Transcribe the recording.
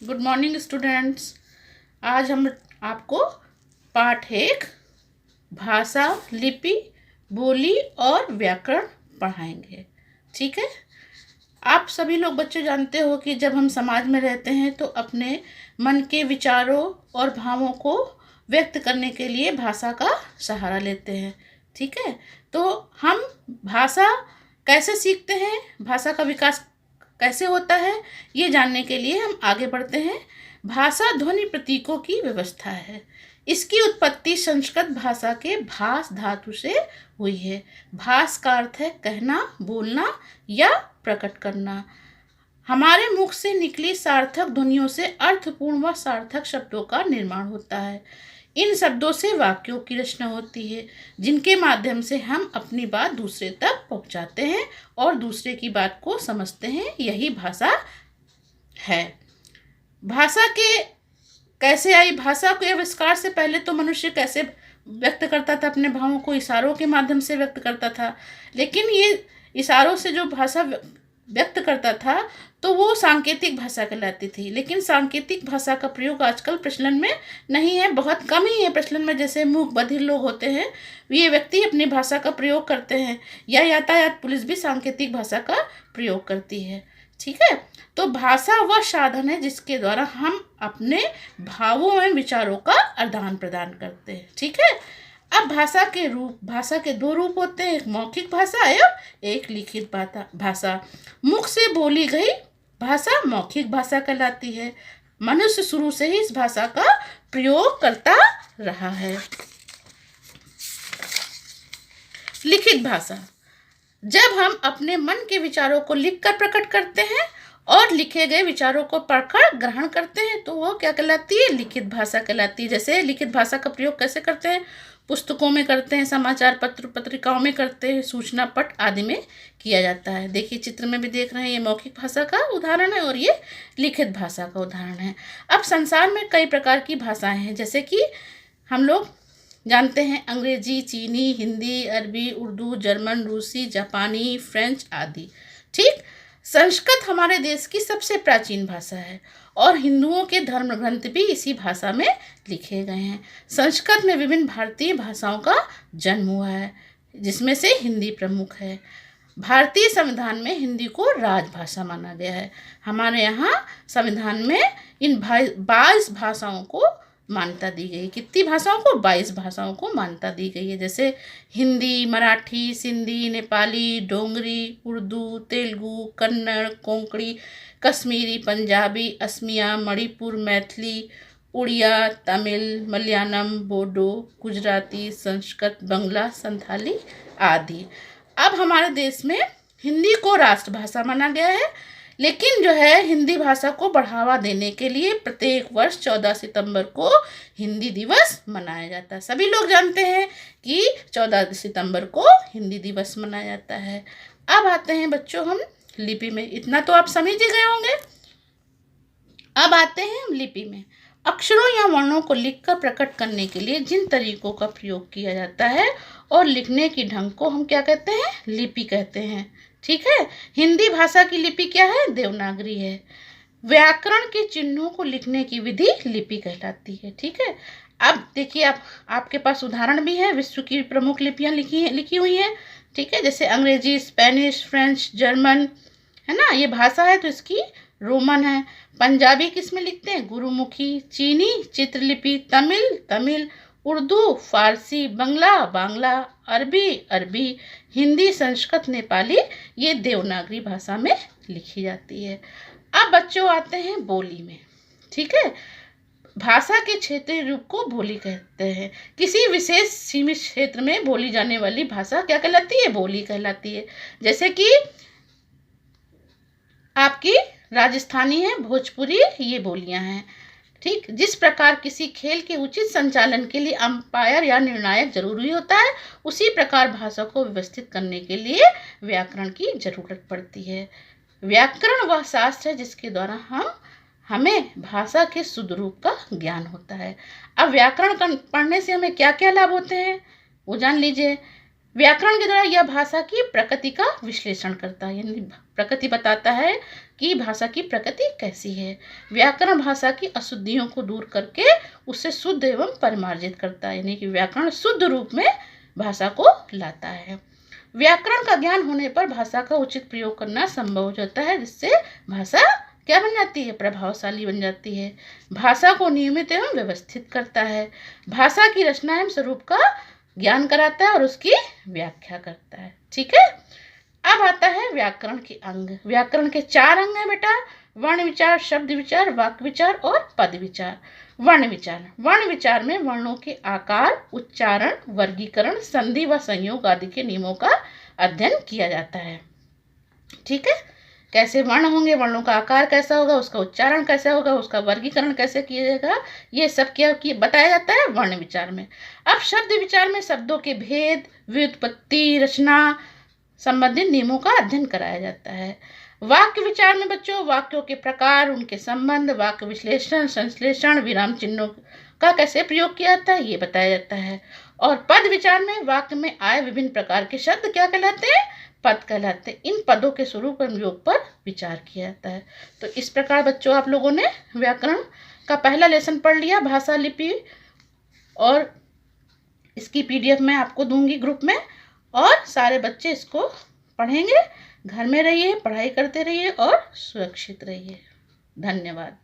Good morning students. आज हम आपको पाठ 1 भाषा, लिपि, बोली और व्याकरण पढ़ाएंगे। ठीक है। आप सभी लोग बच्चे जानते हो कि जब हम समाज में रहते हैं तो अपने मन के विचारों और भावों को व्यक्त करने के लिए भाषा का सहारा लेते हैं। ठीक है। तो हम भाषा कैसे सीखते हैं, भाषा का विकास कैसे होता है, ये जानने के लिए हम आगे बढ़ते हैं। भाषा ध्वनि प्रतीकों की व्यवस्था है। इसकी उत्पत्ति संस्कृत भाषा के भास धातु से हुई है। भास का अर्थ है कहना, बोलना या प्रकट करना। हमारे मुख से निकली सार्थक ध्वनियों से अर्थपूर्ण व सार्थक शब्दों का निर्माण होता है। इन शब्दों से वाक्यों की रचना होती है, जिनके माध्यम से हम अपनी बात दूसरे तक पहुंचाते हैं और दूसरे की बात को समझते हैं। यही भाषा है। भाषा के कैसे आई? भाषा के आविष्कार से पहले तो मनुष्य कैसे व्यक्त करता था अपने भावों को? इशारों के माध्यम से व्यक्त करता था। लेकिन ये इशारों से जो भाषा व्यक्त करता था तो वो सांकेतिक भाषा कहलाती थी। लेकिन सांकेतिक भाषा का प्रयोग आजकल प्रचलन में नहीं है, बहुत कम ही है प्रचलन में। जैसे मूक बधिर लोग होते हैं, ये व्यक्ति अपनी भाषा का प्रयोग करते हैं, या यातायात पुलिस भी सांकेतिक भाषा का प्रयोग करती है। ठीक है। तो भाषा वह साधन है जिसके द्वारा हम अपने भावों एवं विचारों का आदान प्रदान करते हैं। ठीक है। अब भाषा के 2 रूप होते हैं, एक मौखिक भाषा एवं एक लिखित भाषा। मुख से बोली गई भाषा मौखिक भाषा कहलाती है। मनुष्य शुरू से ही इस भाषा का प्रयोग करता रहा है। लिखित भाषा, जब हम अपने मन के विचारों को लिखकर प्रकट करते हैं और लिखे गए विचारों को पढ़कर ग्रहण करते हैं तो वो क्या कहलाती है? लिखित भाषा कहलाती है। जैसे लिखित भाषा का प्रयोग कैसे करते हैं? पुस्तकों में करते हैं, समाचार पत्र पत्रिकाओं में करते हैं, सूचना पट आदि में किया जाता है। देखिए चित्र में भी देख रहे हैं, ये मौखिक भाषा का उदाहरण है और ये लिखित भाषा का उदाहरण है। अब संसार में कई प्रकार की भाषाएं हैं, जैसे कि हम लोग जानते हैं अंग्रेजी, चीनी, हिंदी, अरबी, उर्दू, जर्मन, रूसी, जापानी, फ्रेंच आदि। ठीक। संस्कृत हमारे देश की सबसे प्राचीन भाषा है और हिंदुओं के धर्म ग्रंथ भी इसी भाषा में लिखे गए हैं। संस्कृत में विभिन्न भारतीय भाषाओं का जन्म हुआ है, जिसमें से हिंदी प्रमुख है। भारतीय संविधान में हिंदी को राजभाषा माना गया है। हमारे यहाँ संविधान में इन 22 भाषाओं को मान्यता दी गई। कितनी भाषाओं को? 22 भाषाओं को मान्यता दी गई है। जैसे हिंदी, मराठी, सिंधी, नेपाली, डोंगरी, उर्दू, तेलुगु, कन्नड़, कोंकणी, कश्मीरी, पंजाबी, असमिया, मणिपुर, मैथिली, उड़िया, तमिल, मलयालम, बोडो, गुजराती, संस्कृत, बंगला, संथाली आदि। अब हमारे देश में हिंदी को राष्ट्रभाषा माना गया है। लेकिन जो है हिंदी भाषा को बढ़ावा देने के लिए प्रत्येक वर्ष 14 सितंबर को हिंदी दिवस मनाया जाता है। सभी लोग जानते हैं कि 14 सितंबर को हिंदी दिवस मनाया जाता है। अब आते हैं बच्चों हम लिपि में। इतना तो आप समझ ही गए होंगे। अब आते हैं हम लिपि में। अक्षरों या वर्णों को लिखकर प्रकट करने के लिए जिन तरीकों का प्रयोग किया जाता है और लिखने की ढंग को हम क्या कहते हैं? लिपि कहते हैं। ठीक है। हिंदी भाषा की लिपि क्या है? देवनागरी है। व्याकरण के चिन्हों को लिखने की विधि लिपि कहलाती है। ठीक है। अब देखिए आपके पास उदाहरण भी है। विश्व की प्रमुख लिपियां लिखी हुई हैं। ठीक है। जैसे अंग्रेजी, स्पेनिश, फ्रेंच, जर्मन, है ना, ये भाषा है तो इसकी रोमन है। पंजाबी किस में लिखते हैं? गुरुमुखी। चीनी चित्रलिपि। तमिल, उर्दू, फारसी, बांग्ला, अरबी, हिंदी, संस्कृत, नेपाली, ये देवनागरी भाषा में लिखी जाती है। अब बच्चों आते हैं बोली में। ठीक है। भाषा के क्षेत्रीय रूप को बोली कहते हैं। किसी विशेष सीमित क्षेत्र में बोली जाने वाली भाषा क्या कहलाती है? बोली कहलाती है। जैसे कि आपकी राजस्थानी है, भोजपुरी, ये बोलियां हैं। ठीक। जिस प्रकार किसी खेल के उचित संचालन के लिए अंपायर या निर्णायक जरूरी होता है, उसी प्रकार भाषा को व्यवस्थित करने के लिए व्याकरण की जरूरत पड़ती है। व्याकरण वह शास्त्र है जिसके द्वारा हमें भाषा के शुद्ध रूप का ज्ञान होता है। अब व्याकरण पढ़ने से हमें क्या क्या लाभ होते हैं वो जान लीजिए। व्याकरण के द्वारा यह भाषा की प्रकृति का विश्लेषण करता है, यानी प्रकृति बताता है कि भाषा की प्रकृति कैसी है। व्याकरण भाषा की अशुद्धियों को दूर करके उसे शुद्ध एवं परिमार्जित करता है, यानी कि व्याकरण शुद्ध रूप में भाषा को लाता है। व्याकरण का ज्ञान होने पर भाषा का उचित प्रयोग करना संभव हो जाता है, जिससे भाषा क्या बन जाती है, प्रभावशाली बन जाती है। भाषा को नियमित एवं व्यवस्थित करता है। भाषा की रचना एवं स्वरूप का ज्ञान कराता है और उसकी व्याख्या करता है। ठीक है, अब आता है व्याकरण के अंग। व्याकरण के 4 अंग हैं बेटा, वर्ण विचार, शब्द विचार, वाक्य विचार और पद विचार। वर्ण विचार, वर्ण विचार में वर्णों के आकार, उच्चारण, वर्गीकरण, संधि व संयोग आदि के नियमों का अध्ययन किया जाता है। ठीक है, कैसे वर्ण होंगे, वर्णों का आकार कैसा होगा, उसका उच्चारण कैसा होगा, उसका वर्गीकरण कैसे किया जाएगा, ये सब क्या बताया जाता है वर्ण विचार में। अब शब्द विचार में शब्दों के भेद, व्युत्पत्ति, रचना संबंधित नियमों का अध्ययन कराया जाता है। वाक्य विचार में बच्चों वाक्यों के प्रकार, उनके संबंध, वाक्य विश्लेषण, संश्लेषण, विराम चिन्हों का कैसे प्रयोग किया जाता है ये बताया जाता है। और पद विचार में वाक्य में आए विभिन्न प्रकार के शब्द क्या कहलाते हैं, पद कहलाते हैं। इन पदों के स्वरूप एवं योग पर विचार किया जाता है। तो इस प्रकार बच्चों आप लोगों ने व्याकरण का पहला लेसन पढ़ लिया, भाषा लिपि, और इसकी PDF मैं आपको दूंगी ग्रुप में, और सारे बच्चे इसको पढ़ेंगे। घर में रहिए, पढ़ाई करते रहिए और सुरक्षित रहिए। धन्यवाद।